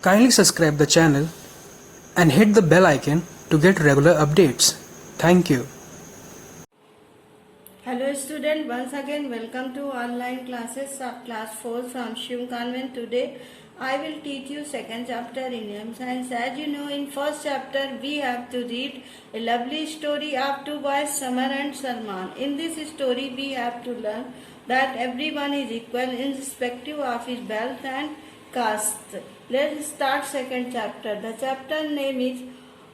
Kindly subscribe the channel and hit the bell icon to get regular updates. Thank you. Hello student, once again welcome to online classes of class 4 from Shiv Convent. Today I will teach you second chapter in Home Science. As you know, in first chapter we have to read a lovely story of two boys, Samar and Salman. In this story we have to learn that everyone is equal irrespective of his wealth and caste. Let's start second chapter. The chapter name is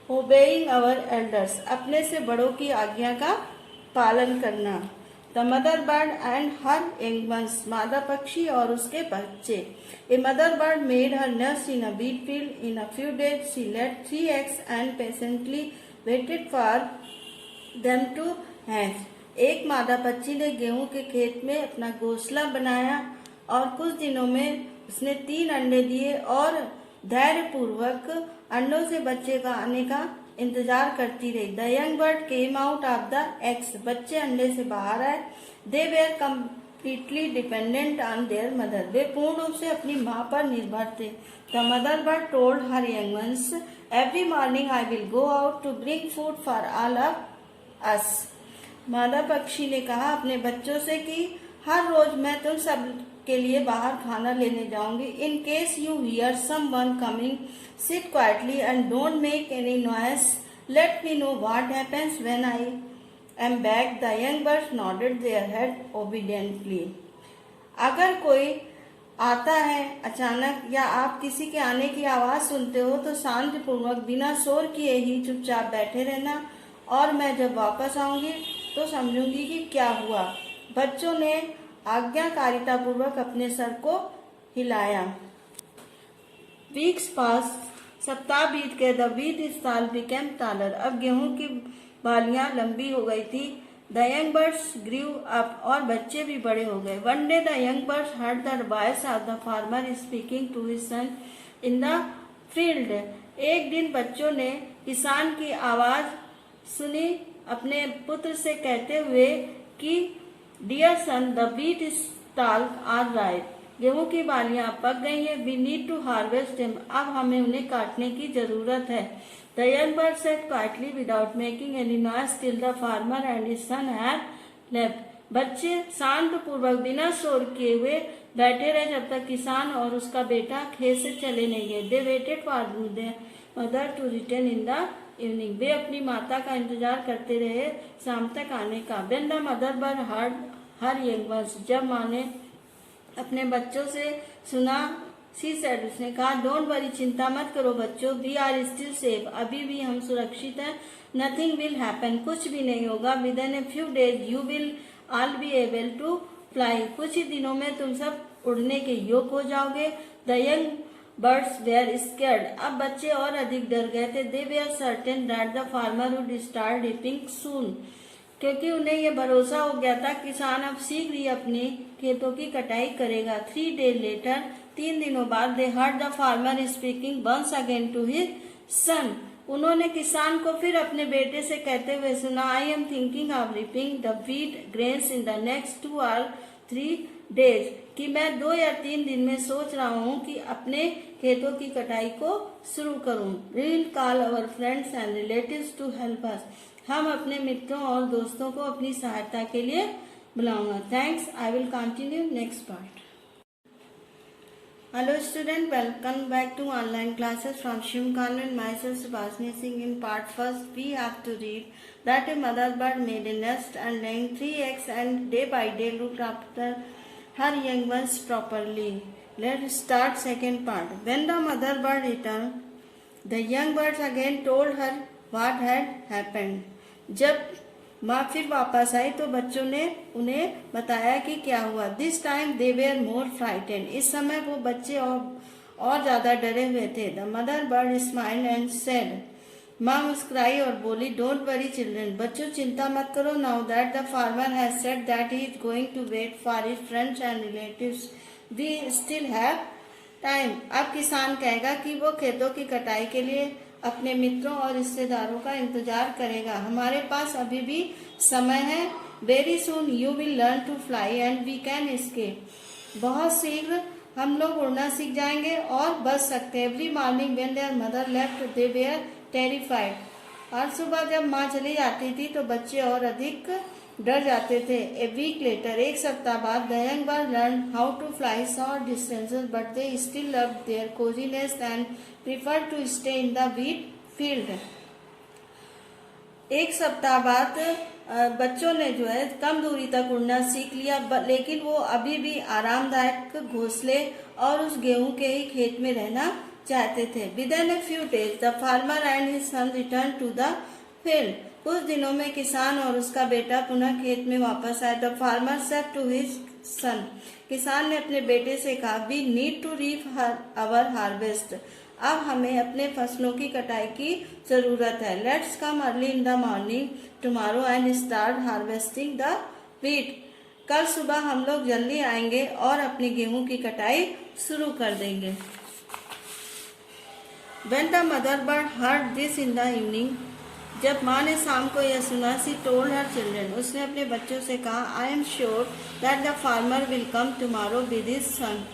Obeying Our Elders. अपने से बड़ों की आज्ञा का पालन करना। The mother bird and her young ones, मादा पक्षी और उसके बच्चे। A mother bird made her नर्स in a wheat field in a few days she laid 3 eggs and patiently waited for them to hatch. एक मादा पक्षी ने गेहूं के खेत में अपना घोंसला बनाया और कुछ दिनों में उसने 3 अंडे दिए और धैर्य पूर्वक अंडों से बच्चे का आने का इंतजार करती रही। The young bird came out of the eggs, बच्चे अंडे से बाहर आए। They were completely dependent on their mother, वे पूर्ण रूप से अपनी माँ पर निर्भर थे। The mother bird told her young ones, every morning I will go out to bring food for all of us. मादा पक्षी ने कहा अपने बच्चों से कि हर रोज मैं तुम सब के लिए बाहर खाना लेने जाऊंगी। In case you here someone coming, sit quietly and don't make any noise, let me know what happens when I am back. The young birds nodded their head obediently. अगर कोई आता है अचानक या आप किसी के आने की आवाज सुनते हो तो शांतिपूर्वक बिना शोर किए ही चुपचाप बैठे रहना और मैं जब वापस आऊंगी तो समझूंगी कि क्या हुआ। बच्चों ने आज्ञाकारिता पूर्वक अपने सर को हिलाया। वीक्स पास, सप्ताह बीत गए। The wheat stalk became taller, अब गेहूं की बालियां लंबी हो गई थी। The young birds grew up, और बच्चे भी बड़े हो गए। One day the young birds heard the voice of the farmer speaking to his son in the field. एक दिन बच्चों ने किसान की आवाज सुनी अपने पुत्र से कहते हुए कि dear son, the wheat stalk are ripe, गेहूं की बालियां पक गई हैं। We need to harvest them, अब हमें उन्हें काटने की जरूरत है। The young bird said quietly without making any noise till the farmer and his son had left. बच्चे शांत पूर्वक बिना शोर किए हुए बैठे रहे जब तक किसान और उसका बेटा खेत से चले नहीं गए। They waited for their mother to return in the evening, वे अपनी माता का इंतजार करते रहे शाम तक आने का। When the mother bird heard her young once, जब माँ ने अपने बच्चों से सुना, शी सेड, उसने कहा, डोंट वरी, चिंता मत करो बच्चों, वी आर स्टिल सेफ, अभी भी हम सुरक्षित हैं। नथिंग विल हैपन, कुछ भी नहीं होगा। Within a few days you will all be able to fly, कुछ ही दिनों में तुम सब उड़ने के योग्य हो जाओगे। The young birds were scared, अब बच्चे और अधिक डर गए थे। They were certain that the farmer would start reaping soon, क्योंकि उन्हें यह भरोसा हो गया था किसान अब शीघ्र ही अपने खेतों की कटाई करेगा। 3 days लेटर, 3 दिनों बाद, they heard the farmer speaking once again to his son, उन्होंने किसान को फिर अपने बेटे से कहते हुए सुना, I am thinking of reaping the wheat grains in the next 2 or 3 days, कि मैं 2 या 3 दिन में सोच रहा हूँ कि अपने खेतों की कटाई को शुरू करूँ। We will call our friends and relatives to help us, हम अपने मित्रों और दोस्तों को अपनी सहायता के लिए बुलाऊंगा। Thanks, I will continue next part. Hello student, welcome back to online classes from Shiv convent. Myself Subhashini Singh. In part first we have to read that a mother bird made a nest and laying 3 eggs and day by day looked after her young ones properly. Let's start second part. When the mother bird return, the young birds again told her what had happened, जब माँ फिर वापस आई तो बच्चों ने उन्हें बताया कि क्या हुआ। This time they were more frightened, इस समय वो बच्चे और ज्यादा डरे हुए थे। The mother bird smiled and said, माँ मुस्कुराई और बोली, डोंट वरी चिल्ड्रन, बच्चों चिंता मत करो। Now that the farmer has said that he is going to wait for his friends and relatives, we still have time, अब किसान कहेगा कि वो खेतों की कटाई के लिए अपने मित्रों और रिश्तेदारों का इंतजार करेगा, हमारे पास अभी भी समय है। Very soon you will learn to fly and we can escape, बहुत शीघ्र हम लोग उड़ना सीख जाएंगे और बच सकते हैं। Every morning when their mother left they were terrified. हर सुबह जब माँ चली जाती थी तो बच्चे और अधिक डर जाते थे। ए वीक लेटर, एक सप्ताह बाद, the young bird learn how to fly short distances but they still love their coziness and prefer to stay in the wheat field. एक सप्ताह बाद बच्चों ने जो है कम दूरी तक उड़ना सीख लिया, लेकिन वो अभी भी आरामदायक घोंसले और उस गेहूं के ही खेत में रहना चाहते थे। Within a few days the farmer and his son return to the field. कुछ दिनों में किसान और उसका बेटा पुनः खेत में वापस आए। The farmer said to his son. किसान ने अपने बेटे से कहा, we need to reap our harvest. अब हमें अपने फसलों की कटाई की जरूरत है। Let's come early in the morning tomorrow and start harvesting the wheat. कल सुबह हम लोग जल्दी आएंगे और अपनी गेहूं की कटाई शुरू कर देंगे। When the mother bird heard this in the evening, जब माँ ने शाम को यह सुना, she told her children, उसने अपने बच्चों से कहा, I am sure that the farmer will come tomorrow with his son.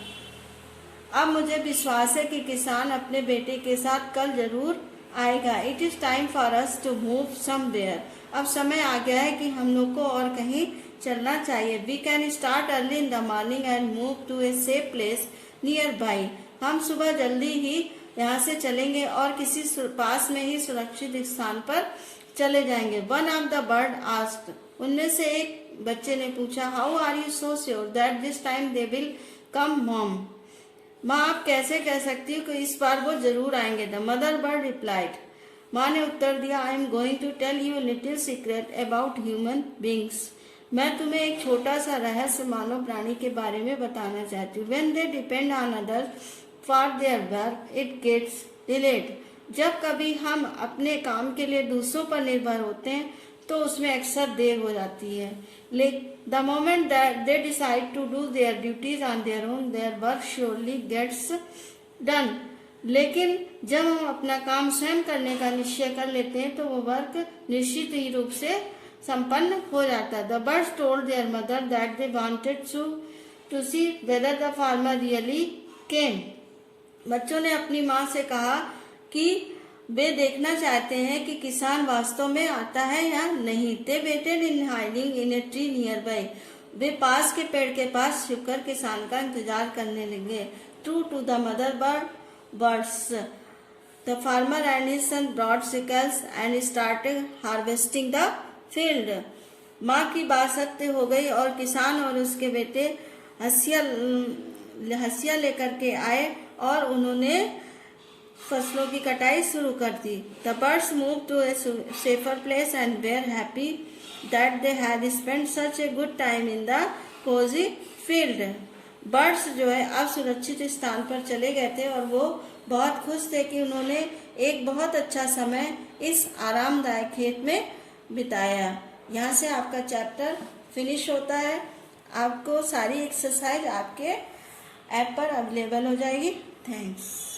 अब मुझे विश्वास है कि किसान अपने बेटे के साथ कल जरूर आएगा। It is time for us to move somewhere. अब समय आ गया है कि हम लोग को और कहीं चलना चाहिए। We can start early in the morning and move to a safe place nearby. हम सुबह जल्दी ही यहाँ से चलेंगे और किसी पास में ही सुरक्षित स्थान पर चले जाएंगे। One of the bird asked, उनमें से एक बच्चे ने पूछा, how are you so sure that this time they will come mom. माँ, आप कैसे कह सकती हो कि इस बार वो जरूर आएंगे। द मदर बर्ड रिप्लाइड, माँ ने उत्तर दिया, I am going to tell you little secret about human beings. मैं तुम्हें एक छोटा सा रहस्य मानव प्राणी के बारे में बताना चाहती हूँ। When they depend on others for their work it gets delayed. जब कभी हम अपने काम के लिए दूसरों पर निर्भर होते हैं तो उसमें अक्सर देर हो जाती है। The moment that they decide to do their duties on their own, their work surely gets done. लेकिन जब हम अपना काम स्वयं करने का निश्चय कर लेते हैं तो वो वर्क निश्चित ही रूप से संपन्न हो जाता है। The birds told their mother that they wanted to see whether the farmer really came. बच्चों ने अपनी माँ से कहा कि वे देखना चाहते हैं कि किसान वास्तव में आता है या नहीं। They waited in hiding in a tree nearby. वे पास के पेड़ के पास छुपकर किसान का इंतजार करने लगे। True to the mother birds, the farmer and his son brought sickles and started harvesting the field. माँ की बात सत्य हो गई और किसान और उसके बेटे हंसिया लेकर के आए और उन्होंने फसलों की कटाई शुरू कर दी। The birds move to a safer place and were happy that they had spend such a good time in the cosy field. Birds जो है अब सुरक्षित स्थान पर चले गए थे और वो बहुत खुश थे कि उन्होंने एक बहुत अच्छा समय इस आरामदायक खेत में बिताया। यहाँ से आपका चैप्टर फिनिश होता है। आपको सारी एक्सरसाइज आपके ऐप पर अवेलेबल हो जाएगी। थैंक्स।